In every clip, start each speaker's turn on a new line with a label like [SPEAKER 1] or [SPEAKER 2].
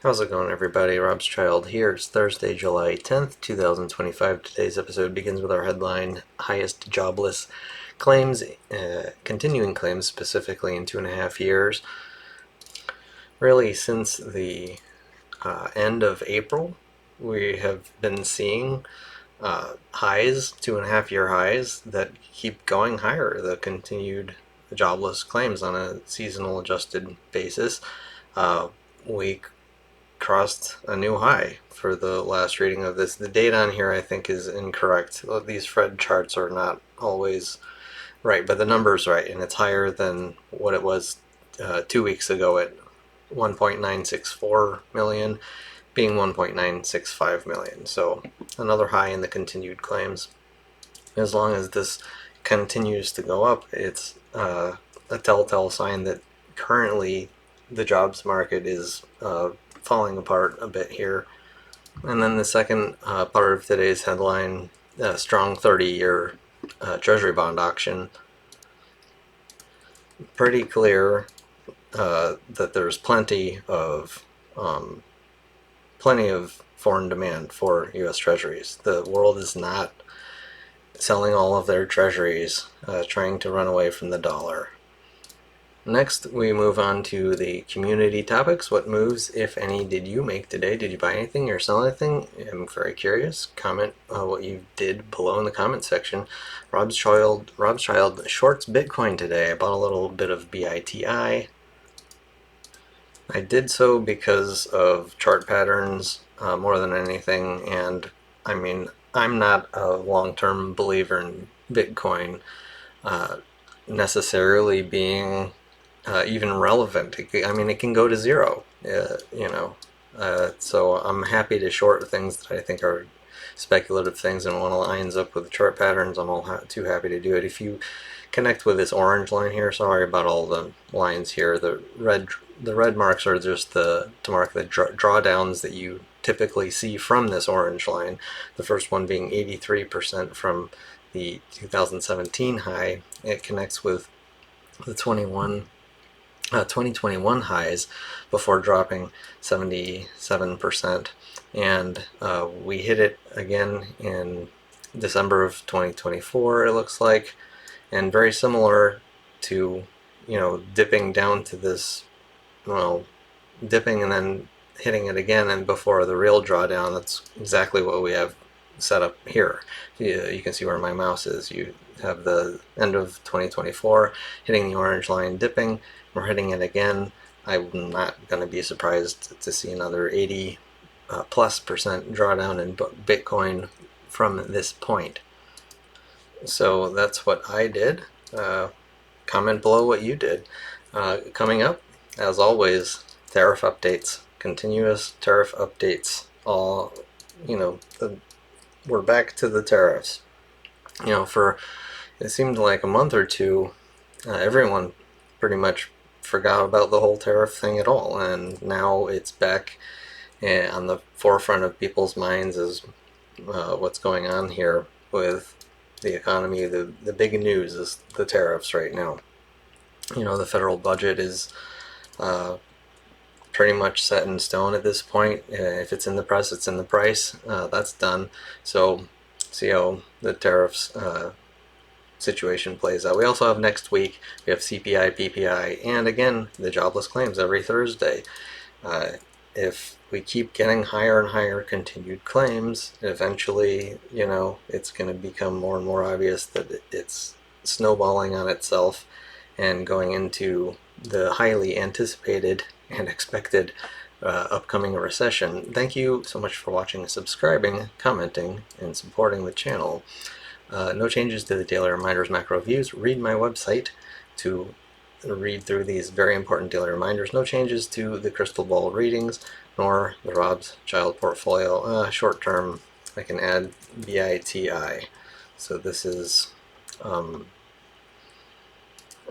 [SPEAKER 1] How's it going, everybody? Robschild here. It's Thursday, July 10th, 2025. Today's episode begins with our headline, Highest Jobless Claims, continuing claims specifically in 2.5 years. Really, since the end of April, we have been seeing highs, 2.5 year highs, that keep going higher. The continued jobless claims on a seasonal adjusted basis. We crossed a new high for the last reading of this. The date on here I think is incorrect. These Fred charts are not always right, but the number's right, and it's higher than what it was 2 weeks ago at 1.964 million, being 1.965 million. So another high in the continued claims. As long as this continues to go up, it's a telltale sign that currently the jobs market is falling apart a bit here. And then the second part of today's headline, strong 30-year treasury bond auction. Pretty clear that there's plenty of foreign demand for U.S. treasuries. The world is not selling all of their treasuries, trying to run away from the dollar. Next, we move on to the community topics. What moves, if any, did you make today? Did you buy anything or sell anything? I'm very curious. Comment what you did below in the comment section. Robschild shorts Bitcoin today. I bought a little bit of BITI. I did so because of chart patterns more than anything, and I mean, I'm not a long-term believer in Bitcoin necessarily being even relevant. It can go to zero, so I'm happy to short things that I think are speculative things, and when it lines up with chart patterns, I'm all too happy to do it. If you connect with this orange line here, sorry about all the lines here, the red marks are just to mark the drawdowns that you typically see from this orange line. The first one being 83% from the 2017 high. It connects with the 2021 highs before dropping 77%, and we hit it again in December of 2024, it looks like, and very similar to dipping down to this, dipping and then hitting it again, and before the real drawdown. That's exactly what we have set up here. You can see where my mouse is. You have the end of 2024 hitting the orange line, dipping. We're hitting it again. I'm not going to be surprised to see another 80 plus percent drawdown in Bitcoin from this point. So that's what I did. Comment below what you did. Coming up, as always, tariff updates, continuous tariff updates. We're back to the tariffs. For it seemed like a month or two, everyone pretty much forgot about the whole tariff thing at all, and now it's back on the forefront of people's minds as what's going on here with the economy. The big news is the tariffs right now. The federal budget is pretty much set in stone at this point. If it's in the press, it's in the price. That's done. So see how the tariffs situation plays out. We also have next week, we have CPI, PPI, and again, the jobless claims every Thursday. If we keep getting higher and higher continued claims, eventually, it's going to become more and more obvious that it's snowballing on itself and going into the highly anticipated and expected upcoming recession. Thank you so much for watching, subscribing, commenting, and supporting the channel. No changes to the daily reminders, macro views. Read my website to read through these very important daily reminders. No changes to the crystal ball readings, nor the Robschild portfolio. Short term, I can add BITI. So this is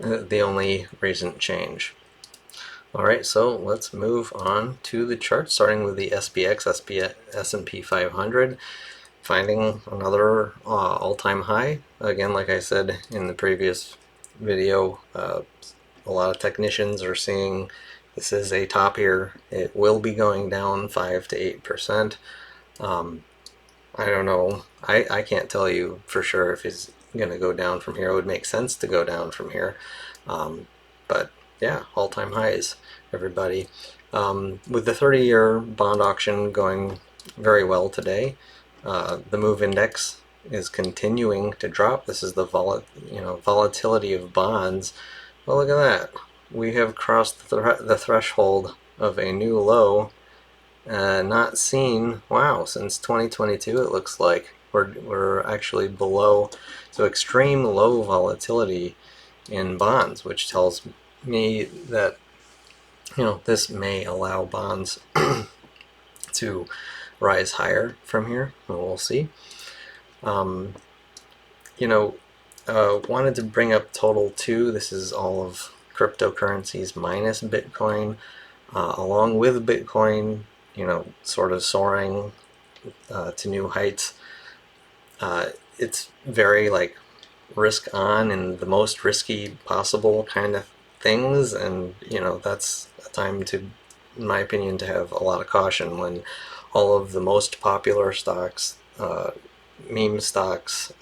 [SPEAKER 1] the only recent change. Alright, so let's move on to the chart, starting with the SPX, S&P 500, finding another all-time high. Again, like I said in the previous video, a lot of technicians are seeing This is a top here. It will be going down 5 to 8%. I don't know. I can't tell you for sure if it's going to go down from here. It would make sense to go down from here. But yeah, all-time highs, everybody. With the 30-year bond auction going very well today, the MOVE index is continuing to drop. This is the volatility of bonds. Well, look at that. We have crossed the threshold of a new low. Not seen, wow, since 2022 it looks like. We're actually below, so extreme low volatility in bonds, which tells me that, this may allow bonds to rise higher from here, and we'll see. Wanted to bring up total 2. This is all of cryptocurrencies minus Bitcoin. Along with Bitcoin, sort of soaring to new heights. It's very risk on in the most risky possible kind of things, and that's a time to, in my opinion, to have a lot of caution when all of the most popular stocks, meme stocks,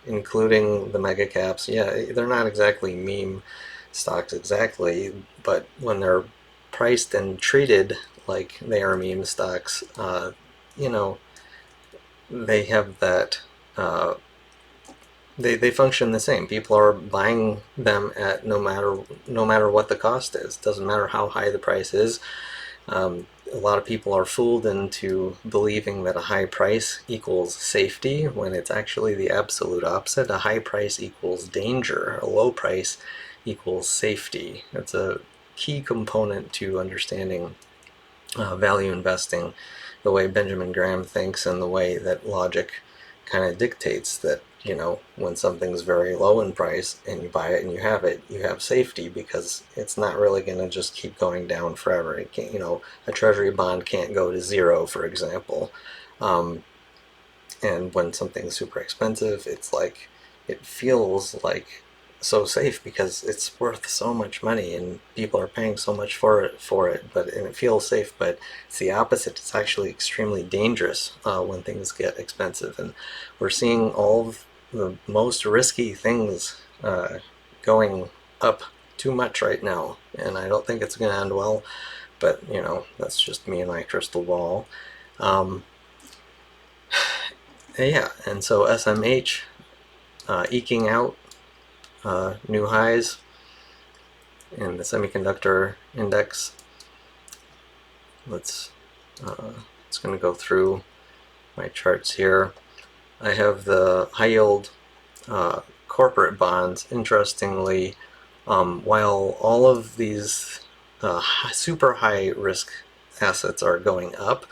[SPEAKER 1] including the mega caps, they're not exactly meme stocks exactly, but when they're priced and treated like they are meme stocks, they have that, they function the same. People are buying them at no matter what the cost is. Doesn't matter how high the price is. A lot of people are fooled into believing that a high price equals safety, when it's actually the absolute opposite. A high price equals danger. A low price equals safety. That's a key component to understanding value investing, the way Benjamin Graham thinks, and the way that logic kind of dictates that, when something's very low in price and you buy it and you have safety, because it's not really going to just keep going down forever. It can't, a treasury bond can't go to zero, for example. And when something's super expensive, it's like, it feels like so safe because it's worth so much money and people are paying so much for it, and it feels safe, but it's the opposite. It's actually extremely dangerous when things get expensive, and we're seeing all of the most risky things going up too much right now, and I don't think it's going to end well, but that's just me and my crystal ball. And so SMH eking out new highs in the semiconductor index. It's going to go through my charts here. I have the high yield corporate bonds. Interestingly, while all of these super high risk assets are going up,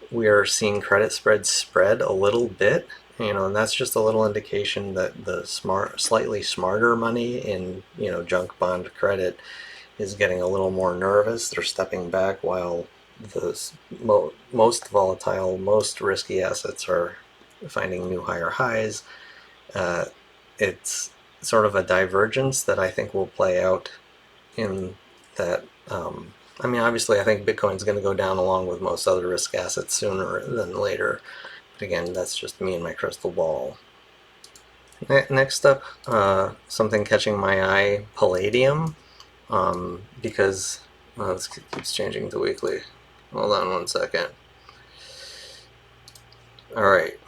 [SPEAKER 1] we are seeing credit spreads spread a little bit. And that's just a little indication that the slightly smarter money in, junk bond credit is getting a little more nervous. They're stepping back, while the most volatile, most risky assets are finding new higher highs. It's sort of a divergence that I think will play out in that. Obviously, I think Bitcoin's going to go down along with most other risk assets sooner than later. But again, that's just me and my crystal ball. Next up, something catching my eye, Palladium, because this keeps changing to weekly. Hold on one second. Alright,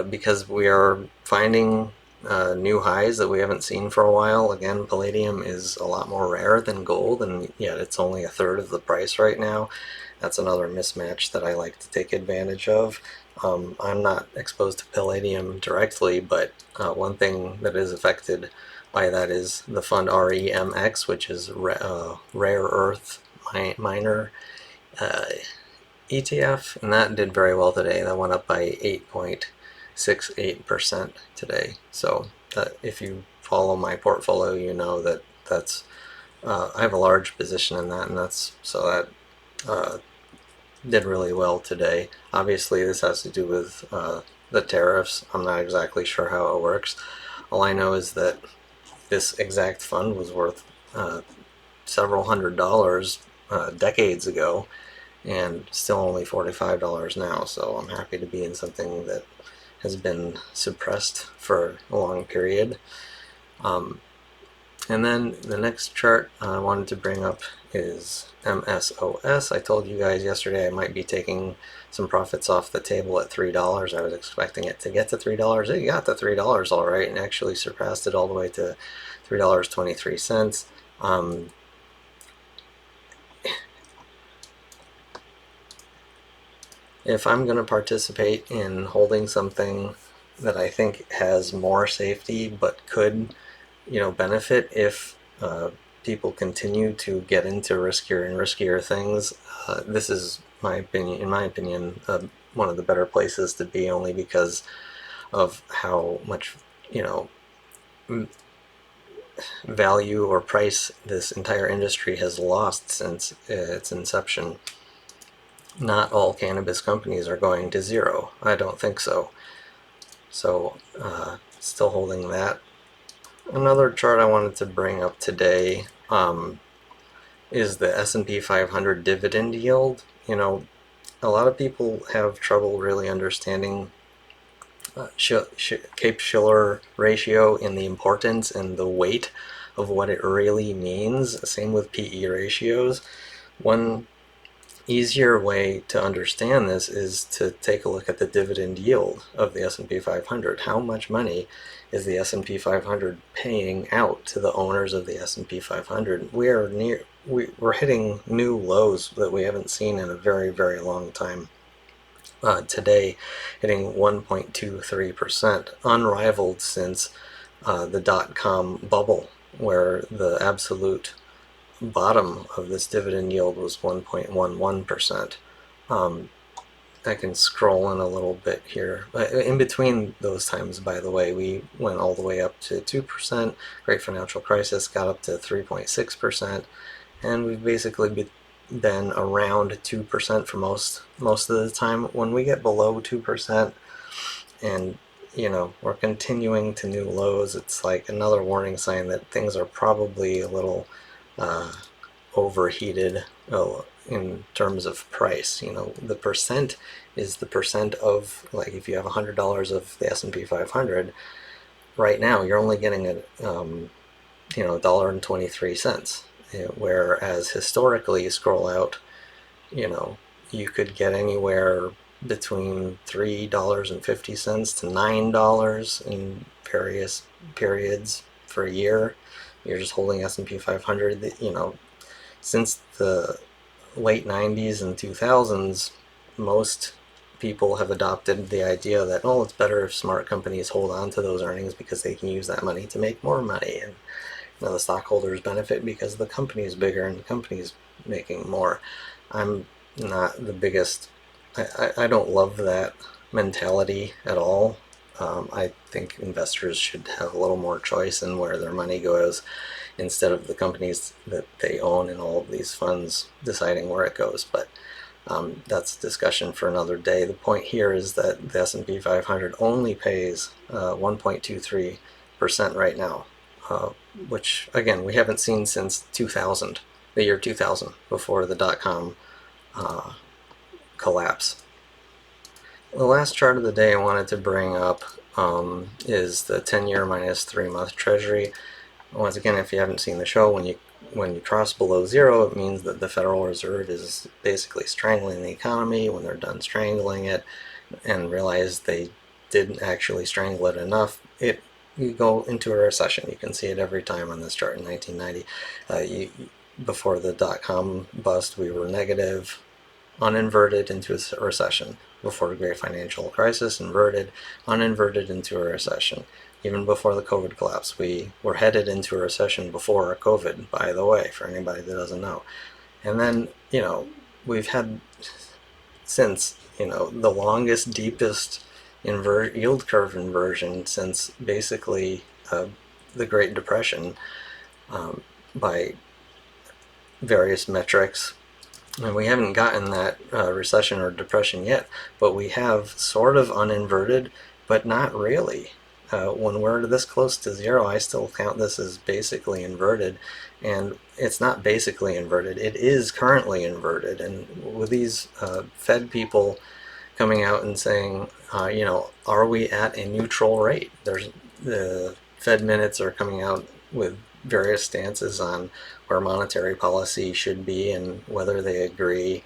[SPEAKER 1] because we are finding new highs that we haven't seen for a while. Again, Palladium is a lot more rare than gold, and yet it's only a third of the price right now. That's another mismatch that I like to take advantage of. I'm not exposed to Palladium directly, but one thing that is affected by that is the fund REMX, which is rare earth miner ETF, and that did very well today. That went up by 8.68% today. So if you follow my portfolio, you know that that's I have a large position in that, and that did really well today. Obviously, this has to do with the tariffs. I'm not exactly sure how it works. All I know is that this exact fund was worth several $100s decades ago, and still only $45 now. So I'm happy to be in something that has been suppressed for a long period. And then the next chart I wanted to bring up is MSOS. I told you guys yesterday I might be taking some profits off the table at $3. I was expecting it to get to $3. It got to $3 all right, and actually surpassed it all the way to $3.23. If I'm going to participate in holding something that I think has more safety but could, benefit if people continue to get into riskier and riskier things, this is in my opinion, one of the better places to be, only because of how much, value or price this entire industry has lost since its inception. Not all cannabis companies are going to zero. I don't think so. So, still holding that. Another chart I wanted to bring up today is the S&P 500 dividend yield. A lot of people have trouble really understanding Cape-Shiller ratio and the importance and the weight of what it really means. Same with PE ratios. One easier way to understand this is to take a look at the dividend yield of the S&P 500. How much money is the S&P 500 paying out to the owners of the S&P 500? We're hitting new lows that we haven't seen in a very, very long time. Today, hitting 1.23%, unrivaled since the dot-com bubble, where the absolute bottom of this dividend yield was 1.11%. I can scroll in a little bit here. In between those times, by the way, we went all the way up to 2%. Great financial crisis got up to 3.6%, and we've basically been around 2% for most of the time. When we get below 2%, and we're continuing to new lows, it's like another warning sign that things are probably a little overheated in terms of price. The percent is the percent of, like, if you have $100 of the S&P 500 right now, you're only getting $1.23. Whereas historically, you scroll out, you could get anywhere between $3.50 to $9 in various periods for a year. You're just holding S&P 500. Since the late 90s and 2000s, most people have adopted the idea that, it's better if smart companies hold on to those earnings because they can use that money to make more money. And the stockholders benefit because the company is bigger and the company is making more. I'm not the biggest... I don't love that mentality at all. I think investors should have a little more choice in where their money goes, instead of the companies that they own and all of these funds deciding where it goes. But that's a discussion for another day. The point here is that the S&P 500 only pays 1.23% right now, which, again, we haven't seen since the year 2000, before the dot-com collapse. The last chart of the day I wanted to bring up is the 10-year minus 3-month Treasury. Once again, if you haven't seen the show, when you cross below zero, it means that the Federal Reserve is basically strangling the economy. When they're done strangling it and realize they didn't actually strangle it enough, you go into a recession. You can see it every time on this chart. In 1990, before the dot-com bust, we were negative, uninverted into a recession. Before the Great Financial Crisis, inverted, uninverted into a recession. Even before the COVID collapse, we were headed into a recession before COVID, by the way, for anybody that doesn't know. And then, we've had since, the longest, deepest yield curve inversion since basically the Great Depression, by various metrics. And we haven't gotten that recession or depression yet, but we have sort of uninverted, but not really. when we're this close to zero, I still count this as basically inverted. And it's not basically inverted, it is currently inverted. And with these Fed people coming out and saying, are we at a neutral rate? The Fed minutes are coming out with various stances on where monetary policy should be and whether they agree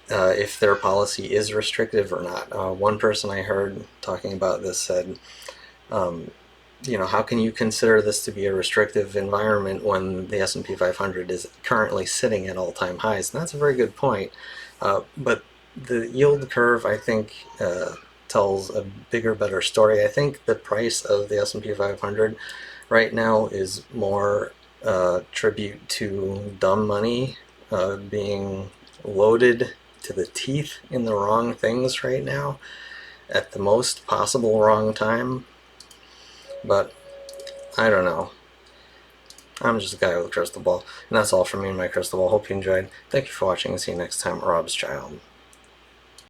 [SPEAKER 1] if their policy is restrictive or not. One person I heard talking about this said, how can you consider this to be a restrictive environment when the S&P 500 is currently sitting at all-time highs? And that's a very good point. But the yield curve, I think, tells a bigger, better story. I think the price of the S&P 500 right now is more tribute to dumb money being loaded to the teeth in the wrong things right now at the most possible wrong time. But I don't know. I'm just a guy with a crystal ball. And that's all from me and my crystal ball. Hope you enjoyed. Thank you for watching and see you next time. Robschild.